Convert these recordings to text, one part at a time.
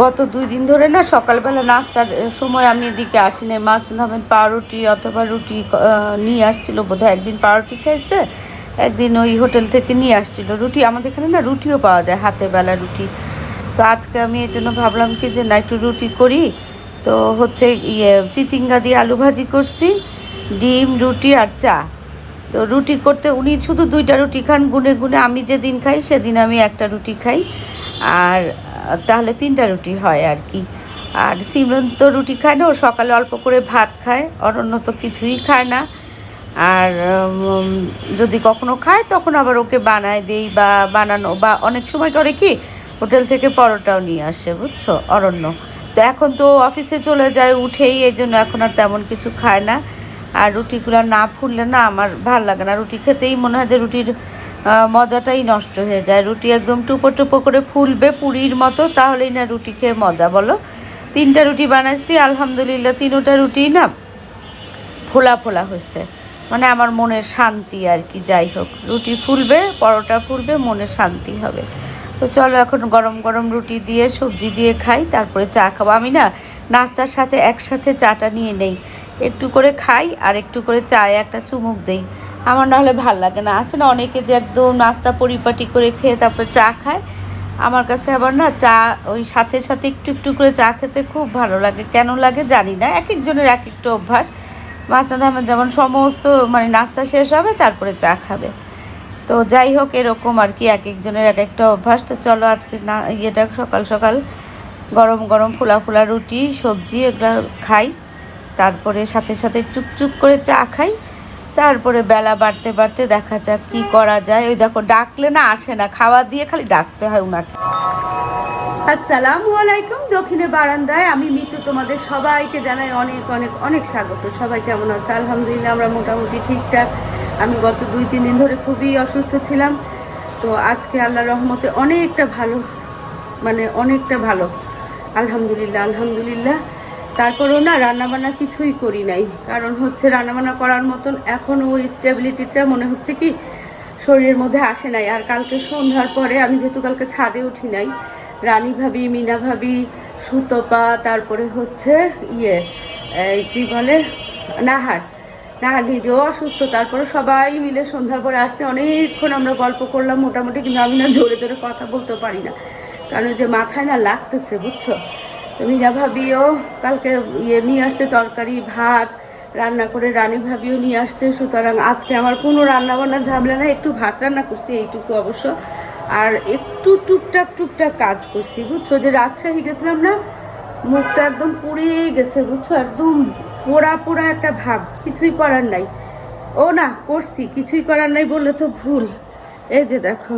গত 2 দিন ধরে না সকালবেলা নাস্তার সময় আমি এদিকে আসি নাই। মাসুদ আহমেদ পাউরুটি অথবা রুটি নিয়ে আসছিল বোধহয়। একদিন পাউরুটি খাইছে, একদিন ওই হোটেল থেকে নিয়ে আসছিল রুটি। আমাদের এখানে না রুটিও পাওয়া যায়, হাতে বেলা রুটি। তো আজকে আমি এই জন্য ভাবলাম কি যে না একটু রুটি করি। তো হচ্ছে চিচিঙ্গা দিয়ে আলু ভাজি করছি, ডিম, রুটি আর চা। তো রুটি করতে উনি শুধু 2টা রুটি খান গুনে গুনে। আমি যেদিন খাই সেদিন আমি একটা রুটি খাই, আর তাহলে 3টা রুটি হয় আর কি। আর সিমরন তো রুটি খায় না, ও সকালে অল্প করে ভাত খায়, অরণ্য তো কিছুই খায় না। আর যদি কখনো খায় তখন আবার ওকে বানায় দেই, বা বানানো বা অনেক সময় করে কি হোটেল থেকে পরোটাও নিয়ে আসে, বুঝছো অরণ্য। তো এখন তো অফিসে চলে যায় উঠেই, এই জন্য এখন আর তেমন কিছু খায় না। আর রুটিগুলো না ফুললে না আমার ভাল লাগে না। রুটি খেতেই মনে হয় যে রুটির মজাটাই নষ্ট হয়ে যায়। রুটি একদম টুপো টুপো করে ফুলবে পুরীর মতো, তাহলেই না রুটি খেয়ে মজা বলো। 3টা রুটি বানাইছি, আলহামদুলিল্লাহ 3টা রুটি না ফোলা ফোলা হয়েছে। মানে আমার মনের শান্তি আর কি। যাই হোক, রুটি ফুলবে, পরোটা ফুলবে, মনে শান্তি হবে। তো চলো এখন গরম গরম রুটি দিয়ে সবজি দিয়ে খাই, তারপরে চা খাবো। আমি না নাস্তার সাথে একসাথে চাটা নিয়ে নেই, একটু করে খাই আর একটু করে চায়ে একটা চুমুক দেই। আমার না হলে ভাল লাগে না। আছে না অনেকে যে একদম নাস্তা পরিপাটি করে খেয়ে তারপরে চা খায়, আমার কাছে আবার না চা ওই সাথে সাথে একটু একটু করে চা খেতে খুব ভালো লাগে। কেন লাগে জানি না, এক একজনের এক একটা অভ্যাস। মাসুদ আহমেদ যেমন সমস্ত মানে নাস্তা শেষ হবে তারপরে চা খাবে। তো যাই হোক, এরকম আর কি, এক একজনের এক একটা অভ্যাস। তো চলো আজকে না ইয়েটা সকাল সকাল গরম গরম ফোলা ফোলা রুটি সবজি এগুলো খাই, তারপরে সাথে সাথে চুপচুপ করে চা খাই। তারপরে বেলা বাড়তে বাড়তে দেখা যাক কি করা যায়। ওই দেখো ডাকলে না আসে না, খাওয়া দিয়ে খালি ডাকতে হয় উনাকে। আসসালামু আলাইকুম। দক্ষিণে বারান্দায় আমি মিতু, তোমাদের সবাইকে জানাই অনেক অনেক অনেক স্বাগত। সবাই কেমন আছে? আলহামদুলিল্লাহ আমরা মোটামুটি ঠিকঠাক। আমি গত 2-3 দিন ধরে খুবই অসুস্থ ছিলাম, তো আজকে আল্লাহর রহমতে অনেকটা ভালো, মানে অনেকটা ভালো, আলহামদুলিল্লাহ আলহামদুলিল্লাহ। তারপরেও না রান্নাবান্না কিছুই করি নাই, কারণ হচ্ছে রান্নাবান্না করার মতন এখন ওই স্টেবিলিটিটা মনে হচ্ছে কি শরীরের মধ্যে আসে নাই। আর কালকে সন্ধ্যার পরে আমি যেহেতু কালকে ছাদে উঠি নাই, রানী ভাবি, মিনা ভাবি, সুতপা, তারপরে হচ্ছে কি বলে নাহার, নাহার নিজেও অসুস্থ। তারপরে সবাই মিলে সন্ধ্যার পরে আসছে, অনেকক্ষণ আমরা গল্প করলাম মোটামুটি। কিন্তু আমি না জোরে জোরে কথা বলতে পারি না, কারণ যে মাথায় না লাগতেছে, বুঝছো। তো মিনা ভাবিও কালকে নিয়ে আসছে তরকারি ভাত রান্না করে, রানী ভাবিও নিয়ে আসছে। সুতরাং আজকে আমার কোনো রান্না বান্নার ঝামেলা না, একটু ভাত রান্না করছি এইটুকু অবশ্য, আর একটু টুকটাক টুকটাক কাজ করছি, বুঝছো। যে রাজশাহী গেছিলাম না, মুখটা একদম পুড়েই গেছে, বুঝছো, একদম পোড়া পোড়া একটা ভাব। কিছুই করার নাই, ও না করছি, কিছুই করার নাই বললে তো ভুল। এই যে দেখো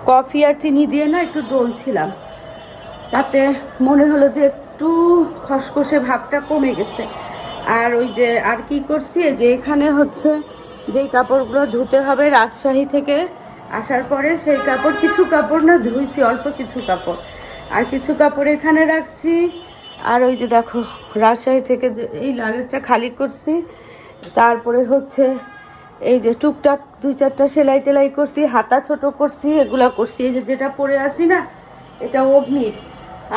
কফি আর চিনি দিয়ে না একটু ডলছিলাম, তাতে মনে হলো যে একটু খসখসে ভাবটা কমে গেছে। আর ওই যে আর কি করছি, যে এখানে হচ্ছে যেই কাপড়গুলো ধুতে হবে রাজশাহী থেকে আসার পরে, সেই কাপড় কিছু কাপড় না ধুইছি, অল্প কিছু কাপড়, আর কিছু কাপড় এখানে রাখছি। আর ওই যে দেখো রাজশাহী থেকে যে এই লাগেজটা খালি করছি, তারপরে হচ্ছে এই যে টুকটাক 2-4টা সেলাই টেলাই করছি, হাতা ছোট করছি, এগুলা করছি। এই যে যেটা পরে আসি না, এটা অগ্নির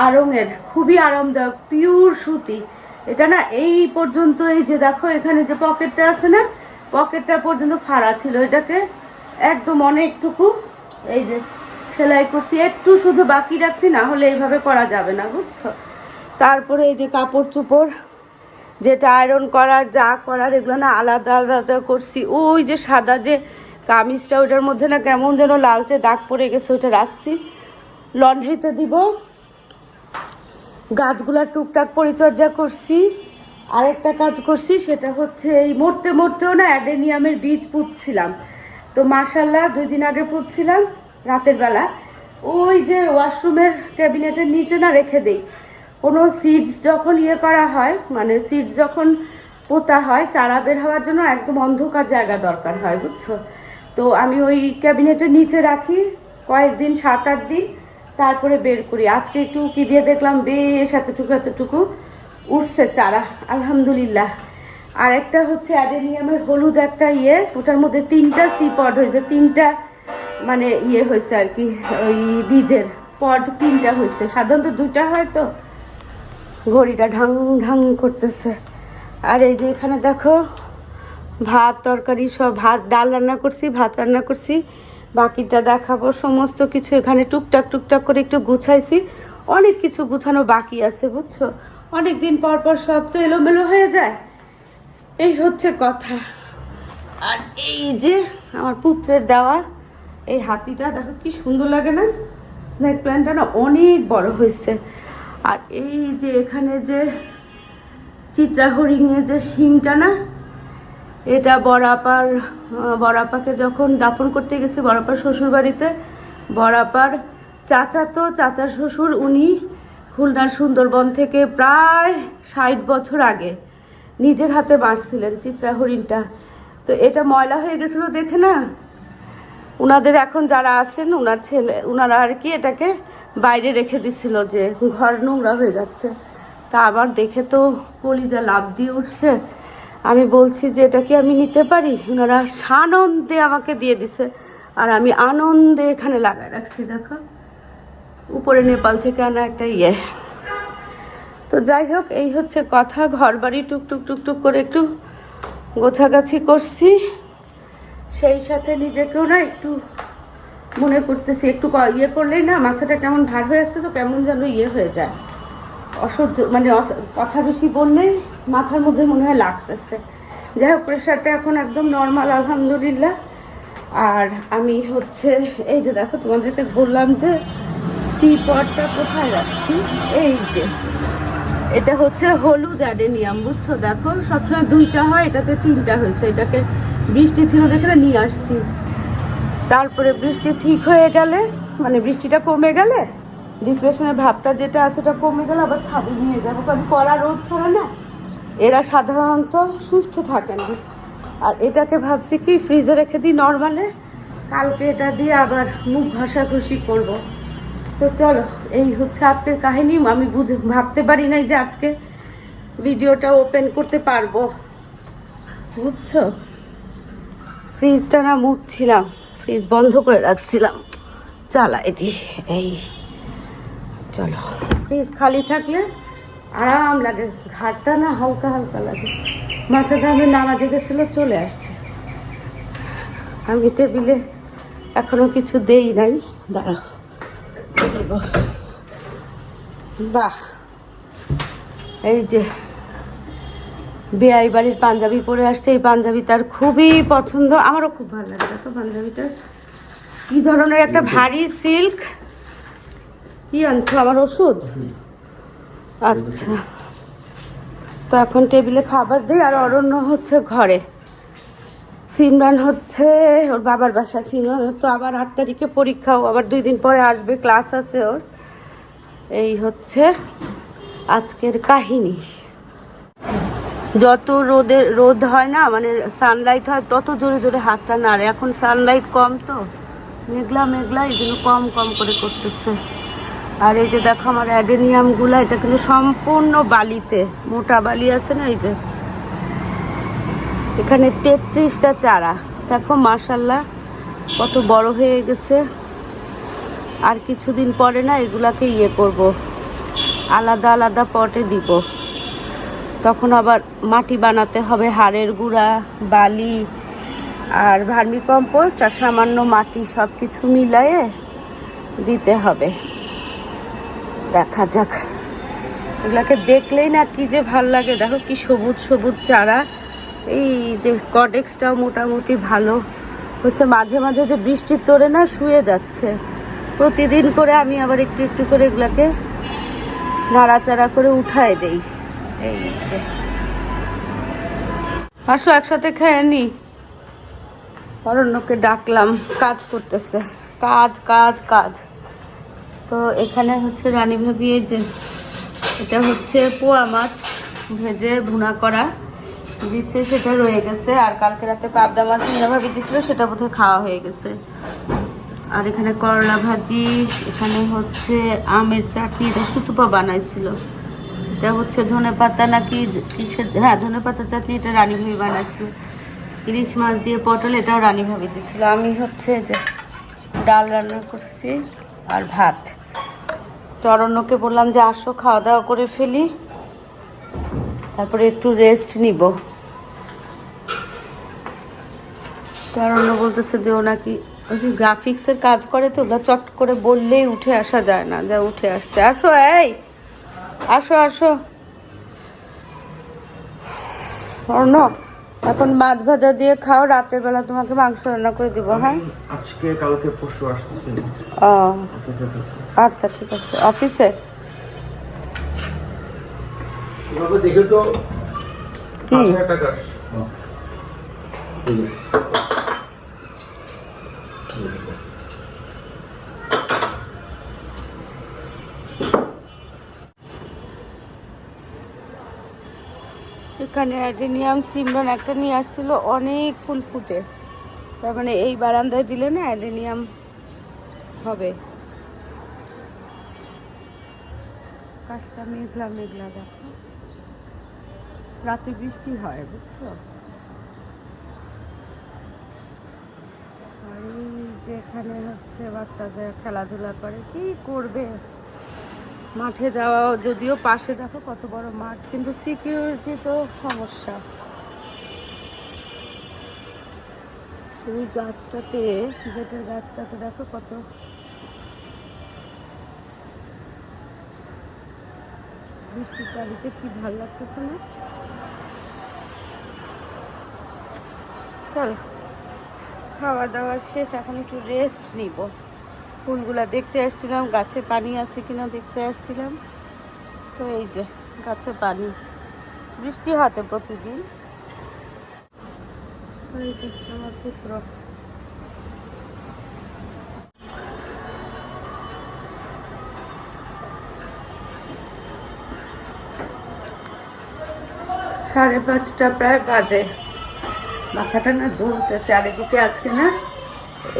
আড়ংয়ের, খুবই আরামদায়ক, পিওর সুতি। এটা না এই পর্যন্ত, এই যে দেখো এখানে যে পকেটটা আছে না, পকেটটা পর্যন্ত ফাড়া ছিল, এটাকে একদম অনেকটুকু এই যে সেলাই করছি, একটু শুধু বাকি রাখছি, না হলে এইভাবে করা যাবে না, বুঝছো। তারপরে এই যে কাপড় চোপড় যেটা আয়রন করার যা করার এগুলো না আলাদা আলাদা করছি। ওই যে সাদা যে কামিজটা, ওইটার মধ্যে না কেমন যেন লালচে দাগ পড়ে গেছে, ওইটা রাখছি, লন্ড্রিতে দিব। গাছগুলা টুকটাক পরিচর্যা করছি। আরেকটা কাজ করছি, সেটা হচ্ছে এই মরতে মরতেও না অ্যাডেনিয়ামের বীজ পুঁতছিলাম। তো মাশাল্লাহ 2 দিন আগে পুঁতছিলাম রাতের বেলা, ওই যে ওয়াশরুমের ক্যাবিনেটের নিচে না রেখে দেই। কোনো সিডস যখন করা হয়, মানে সিডস যখন পোতা হয়, চারা বের হওয়ার জন্য একদম অন্ধকার জায়গা দরকার হয়, বুঝছো। তো আমি ওই ক্যাবিনেটের নিচে রাখি কয়েকদিন, 7-8 দিন, তারপরে বের করি। আজকে একটু কি দিয়ে দেখলাম বেশ এতটুকু উঠছে চারা, আলহামদুলিল্লাহ। আর একটা হচ্ছে অ্যাডেনিয়ামের হলুদ একটা ওটার মধ্যে 3টা সি পড হয়েছে, 3টা মানে হয়েছে আর কি, ওই বীজের পট 3টা হয়েছে, সাধারণত 2টা হয়। তো ঘড়িটা ঢাং ঢাং করতেছে। আর এই যে এখানে দেখো ভাত তরকারি সব, ভাত ডাল রান্না করছি, ভাত রান্না করছি, বাকিটা দেখাবো। সমস্ত কিছু এখানে টুকটাক টুকটাক করে একটু গুছাইছি, অনেক কিছু গুছানো বাকি আছে বুঝছো। অনেক দিন পর পর সব তো এলোমেলো হয়ে যায়, এই হচ্ছে কথা। আর এই যে আমার পুত্রের দেওয়া এই হাতিটা দেখো কি সুন্দর লাগে না, স্নেক প্ল্যান্টটা না অনেক বড় হয়েছে। আর এই যে এখানে যে চিত্রা হরিণের যে শিংটা না, এটা বড়াপাকে যখন দাফন করতে গেছে বড়াপার শ্বশুর বাড়িতে, বড়াপার চাচা শ্বশুর উনি খুলনার সুন্দরবন থেকে প্রায় 60 বছর আগে নিজের হাতে মারছিলেন চিত্রা হরিণটা। তো এটা ময়লা হয়ে গেছিলো দেখে না, উনাদের এখন যারা আছেন উনারা আর কি এটাকে বাইরে রেখে দিছিল যে ঘর নোংরা হয়ে যাচ্ছে। তা আবার দেখে তো কলিজা লাফ দিয়ে উঠছে। আমি বলছি যে এটা কি আমি নিতে পারি, ওনারা সানন্দে আমাকে দিয়ে দিছে। আর আমি আনন্দে এখানে লাগায় রাখছি, দেখো উপরে নেপাল থেকে আনা একটা ইয়ে। তো যাই হোক, এই হচ্ছে কথা। ঘর বাড়ি টুকটুক টুকটুক করে একটু গোছাগাছি করছি, সেই সাথে নিজেকেও না একটু মনে করতেছি, একটু ইয়ে করলেই না মাথাটা কেমন ভার হয়ে আসছে, তো কেমন যেন ইয়ে হয়ে যায়, অসহ্য মানে কথা বেশি বললে মাথার মধ্যে মনে হয় লাগতেছে। যাই হোক, প্রেশারটা এখন একদম নর্মাল আলহামদুলিল্লাহ। আর আমি হচ্ছে এই যে দেখো তোমাদেরকে বললাম যে সি পটটা কোথায় রাখছি, এই যে এটা হচ্ছে হলুদ অ্যাডেনিয়াম বুঝছো। দেখো সবসময় 2টা হয়, এটাতে 3টা হয়েছে। এটাকে বৃষ্টি ছিল দেখে নিয়ে আসছি, তারপরে বৃষ্টি ঠিক হয়ে গেলে মানে বৃষ্টিটা কমে গেলে ডিপ্রেশনের ভাবটা যেটা আছে ওটা কমে গেলে আবার ছাদে নিয়ে যাবো, কারণ কড়া রোদ ছাড়া না এরা সাধারণত সুস্থ থাকে না। আর এটাকে ভাবছি কি ফ্রিজে রেখে দিই নর্মালে, কালকে এটা দিয়ে আবার মুখ ঘষাঘষি করব। তো চলো, এই হচ্ছে আজকের কাহিনী। আমি ভাবতে পারি নাই যে আজকে ভিডিওটা ওপেন করতে পারবো বুঝছো। ফ্রিজটা না মুছছিলাম, ফ্রিজ বন্ধ করে রাখছিলাম, চালাই দিই। এই চলো, ফ্রিজ খালি থাকলে আরাম লাগে, ঘাটটা না হালকা হালকা লাগে। মাছের আমি নামাজে গেছিলো, চলে আসছে। আমি টেবিলে এখনো কিছু দেই নাই, দাঁড়াও দেব। বাহ, এই যে বেআই বাড়ির পাঞ্জাবি পরে আসছে, এই পাঞ্জাবি তার খুবই পছন্দ, আমারও খুব ভালো লাগে। দেখো পাঞ্জাবিটা কি ধরনের একটা ভারী সিল্ক। কি আনছো, আমার ওষুধ? আচ্ছা, তো এখন টেবিলে খাবার দিই। আর অরণ্য হচ্ছে ঘরে, সিমরান হচ্ছে ওর বাবার বাসায়। সিমরান তো আবার 8 তারিখে পরীক্ষাও, আবার 2 দিন পরে আসবে, ক্লাস আছে ওর। এই হচ্ছে আজকের কাহিনী। যত রোদ হয় না মানে সানলাইট হয় তত জোরে জোরে হাতটা নাড়ে। এখন সানলাইট কম, তো মেঘলা মেঘলা, এই জন্য কম কম করে করতেছে। আর এই যে দেখো আমার অ্যাডেনিয়ামগুলো, এটা কিন্তু সম্পূর্ণ বালিতে, মোটা বালি আছে না, এই যে এখানে 33টা চারা। দেখো মাশাল্লাহ কত বড় হয়ে গেছে। আর কিছুদিন পরে না এগুলাকে ইয়ে করব, আলাদা আলাদা পটে দিব। তখন আবার মাটি বানাতে হবে, হাড়ের গুঁড়া, বালি আর ভার্মি কম্পোস্ট আর সামান্য মাটি সব কিছু মিলায়ে দিতে হবে। দেখা যাক, এগুলাকে দেখলেই না কি যে ভাল লাগে। দেখো কি সবুজ সবুজ চারা। এই যে কডেক্সটাও মোটামুটি ভালো হচ্ছে। মাঝে মাঝে যে বৃষ্টির তোড়ে না শুয়ে যাচ্ছে, প্রতিদিন করে আমি আবার একটু একটু করে এগুলাকে নাড়াচাড়া করে উঠায় দেই। এই যে আসো একসাথে খেয়ে নি। অরণ্যকে ডাকলাম, কাজ করতেছে, কাজ কাজ কাজ। তো এখানে হচ্ছে রানী ভাবি, এই যে এটা হচ্ছে পোয়া মাছ ভেজে ভুনা করা দিচ্ছে, সেটা রয়ে গেছে। আর কালকে রাতে পাবদা মাছ রানী ভাবি দিচ্ছিল, সেটা বোধহয় খাওয়া হয়ে গেছে। আর এখানে করলা ভাজি, এখানে হচ্ছে আমের চাটনি, এটা সুতুপা বানাইছিল। এটা হচ্ছে ধনেপাতা নাকি কিসের, হ্যাঁ ধনেপাতা চাটনি, এটা রানী ভাবি বানাইছিল। ইলিশ মাছ দিয়ে পটল, এটাও রানী ভাবি দিয়েছিল। আমি হচ্ছে যে ডাল রান্না করছি আর ভাত। তো অরণ্যকে বললাম যে আসো খাওয়া দাওয়া করে ফেলি, তারপরে একটু রেস্ট নিব। তো অরণ্য বলতেছে যে ও নাকি ওই যে গ্রাফিক্সের কাজ করে, তো ওগুলো চট করে বললেই উঠে আসা যায় না, যা উঠে আসছে। আসো, এই আসো আসো। অরণ্য এখন মাছ ভাজা দিয়ে খাও, রাতের বেলা তোমাকে মাংস রান্না করে দিব। হ্যাঁ, আজকে কালকে পরশু আসতেছি। ও অফিসে থেকে। আচ্ছা ঠিক আছে। অফিসে এভাবে দেখে তো কি 5000 টাকা। এখানে অ্যাডেনিয়াম সিমরন একটা নিয়ে আসছিল, অনেক ফুল ফুটে। তার মানে এই বারান্দায় দিলে না অ্যাডেনিয়াম হবে। কাজটা মেঘলা মেঘলা, দেখো রাতে বৃষ্টি হয় বুঝছো। আর এই যেখানে হচ্ছে বাচ্চাদের খেলাধুলা করে, কি করবে মাঠে যাওয়া, যদিও পাশে দেখো কত বড় মাঠ, কিন্তু সিকিউরিটি তো সমস্যা। এই গাছটাতে, গেটের গাছটাতে দেখো কত বৃষ্টির পানিতে, কি ভালো লাগতেছে না। চলো খাওয়া দাওয়া শেষ, এখন একটু রেস্ট নিব। ফুলগুলা দেখতে আসছিলাম, গাছে পানি আছে কিনা দেখতে আসছিলাম। তো এই যে গাছে পানি, বৃষ্টি হতে প্রতিদিন। এই যে আমার পুত্র, সাড়ে 5টা প্রায় বাজে, মাথাটা না জ্বলতেছে। আর এদিকে আজকে না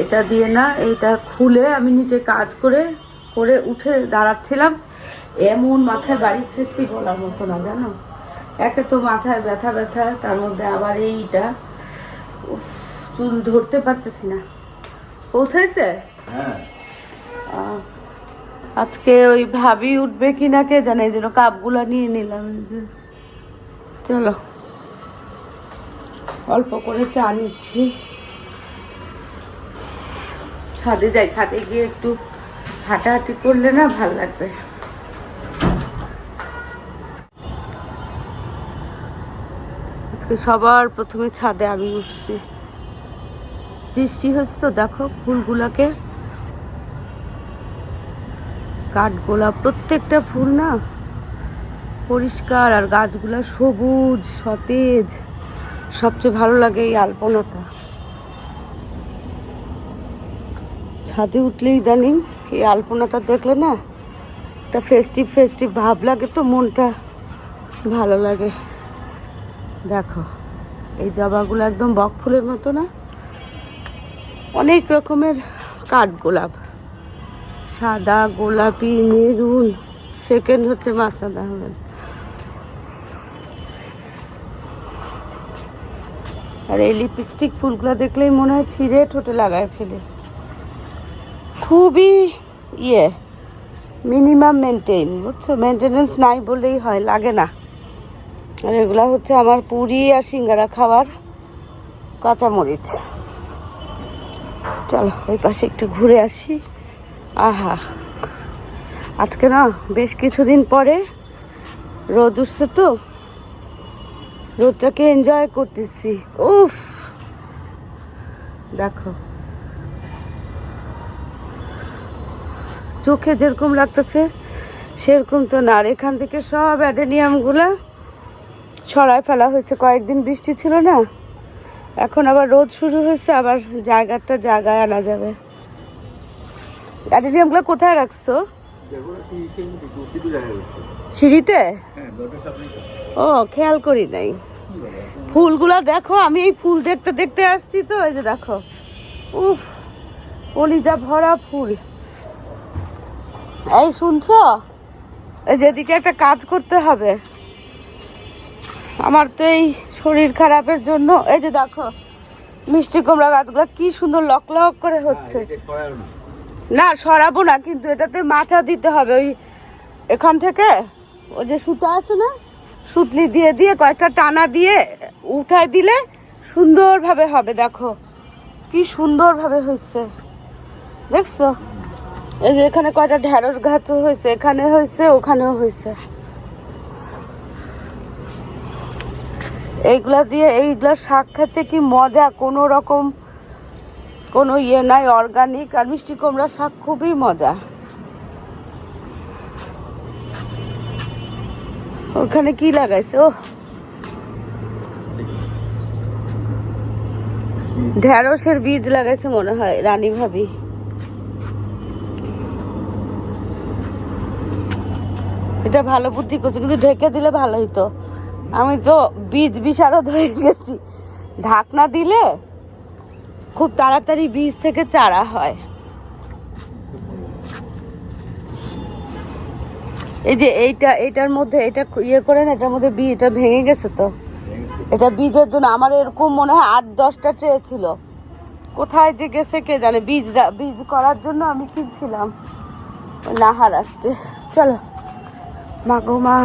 এটা দিয়ে না, এটা খুলে আমি নিচে কাজ করে করে উঠে দাঁড়াচ্ছিলাম, এমন মাথায় বাড়ি খেয়েছি বলার মতো না, জানো। একে তো মাথায় ব্যথা ব্যথা, তার মধ্যে আবার এইটা, উফ, চুল ধরতে পারতেছি না। পৌঁছাইছে? হ্যাঁ। আজকে ওই ভাবি উঠবে কিনা কে জানে, এই জন্য কাপগুলা নিয়ে নিলাম। এই যে চলো অল্প করে চা নিচ্ছি, ছাদে যাই, ছাদে গিয়ে একটু হাঁটাহাঁটি করলে না ভাল লাগবে। আজকে সবার প্রথমে ছাদে আমি উঠছি, বৃষ্টি হচ্ছে তো দেখো ফুলগুলাকে, কাঠগোলাপ প্রত্যেকটা ফুল না পরিষ্কার, আর গাছগুলা সবুজ সতেজ। সবচেয়ে ভালো লাগে এই আলপনাটা। ছাদে উঠলেই ইদানিং এই আলপনাটা দেখলে না একটা ফেস্টিভ ফেস্টিভ ভাব লাগে, তো মনটা ভালো লাগে। দেখো এই জবাগুলো একদম বক ফুলের মতো না, অনেক রকমের কাঠগোলাপ, সাদা, গোলাপি, মেরুন, সেকেন্ড হচ্ছে মাসনাদ আহমেদ। আর এই লিপস্টিক ফুলগুলো দেখলেই মনে হয় ছিঁড়ে ঠোঁটে লাগায় ফেলে। খুবই মিনিমাম মেনটেন, বুঝছো, মেনটেনেন্স নাই বলেই হয়, লাগে না। আর এগুলা হচ্ছে আমার পুরি আর সিঙ্গারা খাওয়ার কাঁচামরিচ। চলো ওই পাশে একটু ঘুরে আসি। আহা, আজকে না বেশ কিছুদিন পরে রোদ উঠছে, তো রোদটাকে এনজয় করতেছি। উফ দেখো চোখে যেরকম লাগতেছে সেরকম তো না। আর এখান থেকে সব অ্যাডেনিয়ামগুলা ছড়ায় ফেলা হয়েছে, কয়েকদিন বৃষ্টি ছিল না, এখন আবার রোদ শুরু হয়েছে, আবার জায়গাটা জায়গায় আনা যাবে। অ্যাডেনিয়ামগুলো কোথায় রাখছো? সিঁড়িতে? ও খেয়াল করি নাই। ফুলগুলা দেখো, আমি এই ফুল দেখতে দেখতে আসছি, তো এই যে দেখো, উফ কলিজা ভরা ফুল। এই শুনছো, এই যেদিকে একটা কাজ করতে হবে আমার, তো এই শরীর খারাপের জন্য। এই যে দেখো মিষ্টি কুমড়া গাছগুলো কি সুন্দর লক লক করে হচ্ছে। না সরাবো না, কিন্তু এটাতে মাচা দিতে হবে, ওই এখান থেকে ওই যে সুতা আছে না, সুতলি দিয়ে দিয়ে কয়েকটা টানা দিয়ে উঠায় দিলে সুন্দরভাবে হবে। দেখো কি সুন্দরভাবে হয়েছে, দেখছো? এই যে এখানে কয়টা ঢেঁড়স গাছ হয়েছে, এখানে হয়েছে, ওখানেও হয়েছে। এইগুলা দিয়ে এইগুলা শাক খেতে কি মজা, কোনো রকম কোনো ইয়ে নাই, অর্গানিক। আর মিষ্টি কুমড়া শাক খুবই মজা। ওখানে কি লাগাইছে? ও ঢেঁড়সের বীজ লাগাইছে মনে হয় রানী ভাবি। এটা ভালো বুদ্ধি করছে, কিন্তু ঢেকে দিলে ভালো হইতো। আমি তো বীজ বিশারদ হয়ে গেছি। ঢাকনা দিলে খুব তাড়াতাড়ি বীজ থেকে চারা হয়। এই যে এইটার মধ্যে এটা ইয়ে করে না, এটার মধ্যে বীজ, এটা ভেঙে গেছে তো। এটা বীজের জন্য আমার এরকম মনে হয় 8-10টা ট্রে ছিল, কোথায় যে গেছে কে জানে। বীজ করার জন্য আমি কিনছিলাম, নাহার আসছে। চলো মা গো মা।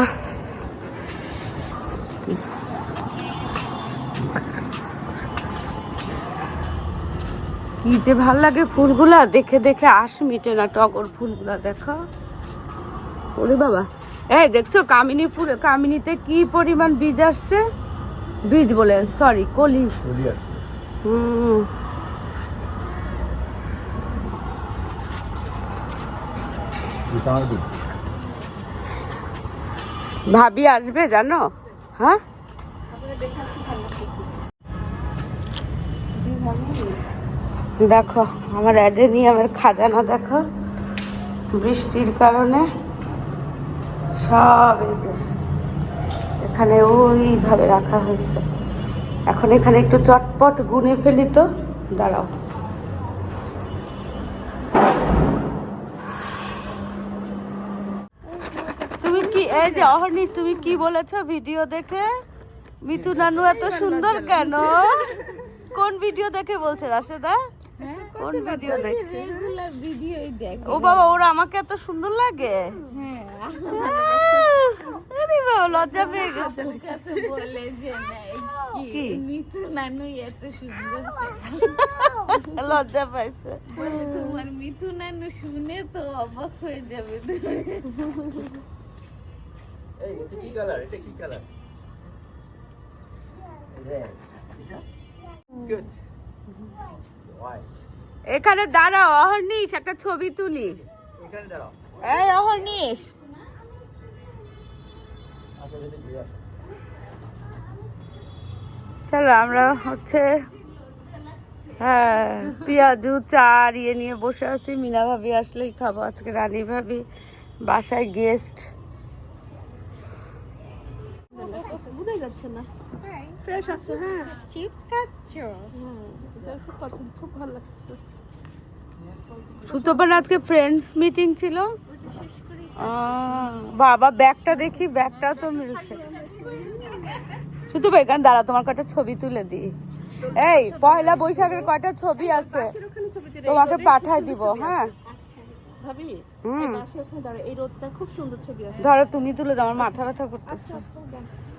কি যে ভাল লাগে ফুলগুলা দেখে দেখে, আশ মিটে না। টগর ফুলগুলা দেখো, ওরে বাবা। এই দেখছো কামিনীতে কি পরিমাণ বীজ আসছে, বীজ বলে সরি কলি। ভাবি আসবে জানো? হ্যাঁ দেখো আমার অ্যাডেনিয়ামের খাজানা দেখো, বৃষ্টির কারণে সব এই যে এখানে ওইভাবে রাখা হয়েছে। এখন এখানে একটু চটপট গুনে ফেলি তো, দাঁড়াও। তুমি কি এই যে অহর্নিশ, তুমি কি বলেছো ভিডিও দেখে? মিতু নানু এত সুন্দর কেন? কোন ভিডিও দেখে বলছে রাশেদা? কোন ভিডিও দেখছে? রেগুলার ভিডিওই দেখে। ও বাবা, ওরা আমাকে এত সুন্দর লাগে? হ্যাঁ, আরে বাবা, লজ্জা পেয়ে গেছে। আমার কাছে বলে যে কি? মিতু নানু এত সুন্দর। লজ্জা পাইছে। বলে তোমার মিতু নানু শুনে তো অবাক হয়ে যাবে। এই এটা কি কালার? এটা কি কালার? রেড। গুড। হোয়াইট। এখানে দাঁড়াও অহর্নিশ, একটা ছবি তুলি। এখানে দাঁড়াও। এই অহর্নিশ, আচ্ছা যদি ঘুরে আসো। চলো আমরা হচ্ছে হ্যাঁ পেঁয়াজু চা ইয়ে নিয়ে বসে আছি। মিনা ভাবি আসলেই খাবো আজকে। রানী ভাবি বাসায় গেস্ট। বোঝা যাচ্ছে না, ফ্রেশ আছে। হ্যাঁ চিপস খাচ্ছো? এটা খুব পছন্দ, খুব ভালো লাগছে। সুতোপান আজকে ফ্রেন্ডস মিটিং ছিল। বাবা ব্যাগটা দেখি, ব্যাগটাও তো মিলছে। সুতোপা এখানে দাঁড়া, তোমার কয়টা ছবি তুলে দিই। এই পয়লা বৈশাখের কয়টা ছবি আছে তোমাকে পাঠাই দিব। হ্যাঁ ভাবি হুম, পাশে ওখানে দাঁড়া, এই রোদটা খুব সুন্দর ছবি আছে। ধরো তুমি তুলে দাও, আমার মাথা ব্যথা করতেছে।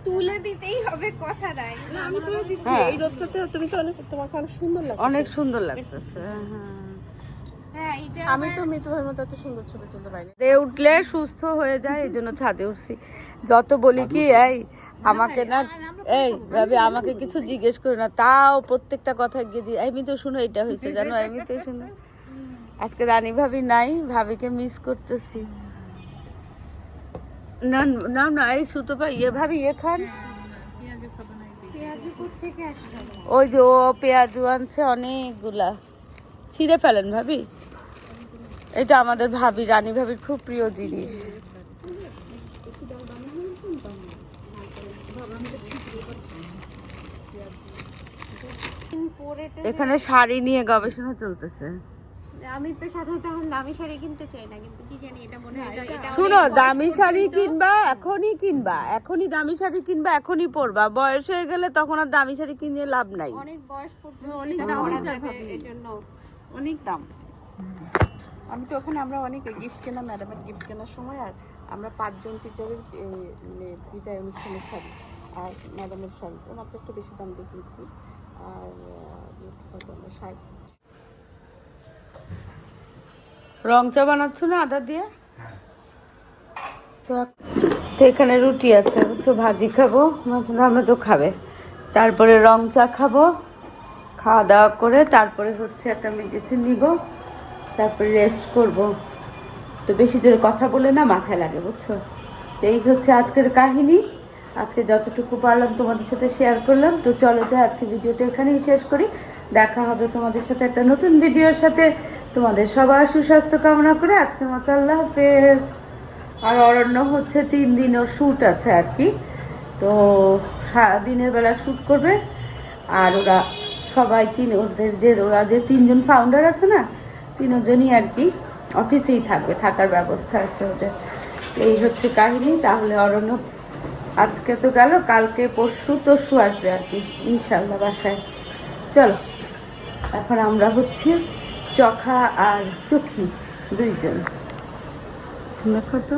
তুলে দিতেই হবে, কথা নাই। না আমি তুলে দিচ্ছি। হ্যাঁ। এই রোদটাতে তুমি তো তোমাকে অনেক সুন্দর লাগছে। অনেক সুন্দর লাগতেছে। হ্যাঁ, এটা আমি তো মিতু ভাইয়ের মতো এত সুন্দর ছবি তুলতে পারিনি। ছাদে উঠলে সুস্থ হয়ে যায়, এই জন্য ছাদে উঠছি। যত বলি কি এই আমাকে না, এই ভাবি আমাকে কিছু জিজ্ঞেস করে না, তাও প্রত্যেকটা কথা গিয়ে আমি তো শুনো এটা হয়েছে জানো, আমি তো শুনো। আজকে রানী ভাবি নাই, ভাবিকে মিস করতেছি। না না না, এই সুতোপা ইয়ে ভাবি এখান পেঁয়াজু কোত্থেকে আসবে? ওই যে ও পেঁয়াজু আনছে অনেকগুলা, ছিঁড়ে ফেলেন ভাবি। এটা আমাদের ভাবি, রানী ভাবির খুব প্রিয় জিনিস। এখানে শাড়ি নিয়ে গবেষণা চলতেছে। আমি তো সাধারণত এখন দামি শাড়ি কিনতে চাই না, কিন্তু কি জানি এটা মনে হয় এটা শুনো, দামি শাড়ি কিনবা এখনই কিনবা, এখনই দামি শাড়ি কিনবা, এখনই পরবা। বয়স হয়ে গেলে তখন আর দামি শাড়ি কিনে লাভ নাই। অনেক বয়স পর্যন্ত অনেক এটা দাম পরা যায় যাবে, ভাবি। এজন্য অনেক দাম। আমি তো ওখানে আমরা অনেক গিফট কেনা, ম্যাডামের গিফট কেনার সময় আর আমরা 5 জন টিচারের মানে বিদায় অনুষ্ঠানের শাড়ি আর ম্যাডামের শাড়ি ওনার তো একটু বেশি দাম দিয়ে কিনছি আর শাড়ি রং চা বানাচ্ছ না আদা দিয়ে? তো তো এখানে রুটি আছে বুঝছো, ভাজি খাবো, মাসুদ আহমেদ তো খাবে, তারপরে রং চা খাবো, খাওয়া দাওয়া করে তারপরে হচ্ছে একটা মেডিসিন নিব, তারপরে রেস্ট করব। তো বেশি জোরে কথা বলে না মাথায় লাগে বুঝছো। তো এই হচ্ছে আজকের কাহিনী, আজকে যতটুকু পারলাম তোমাদের সাথে শেয়ার করলাম। তো চলো যা আজকে ভিডিওটা এখানেই শেষ করি, দেখা হবে তোমাদের সাথে একটা নতুন ভিডিওর সাথে। তোমাদের সবার সুস্বাস্থ্য কামনা করে আজকের মতো আল্লাহ হাফেজ। আর অরণ্য হচ্ছে 3 দিন ওর শ্যুট আছে আর কি, তো দিনের বেলা শ্যুট করবে। আর ওরা সবাই ওরা যে 3 জন ফাউন্ডার আছে না, 3 জনই আর কি অফিসেই থাকবে, থাকার ব্যবস্থা আছে ওদের। এই হচ্ছে কাহিনী। তাহলে অরণ্য আজকে তো গেল, কালকে পরশু আসবে আর কি ইনশাল্লাহ বাসায়। চলো এখন আমরা হচ্ছে চখা আর চোখি 2 জন, দেখো তো।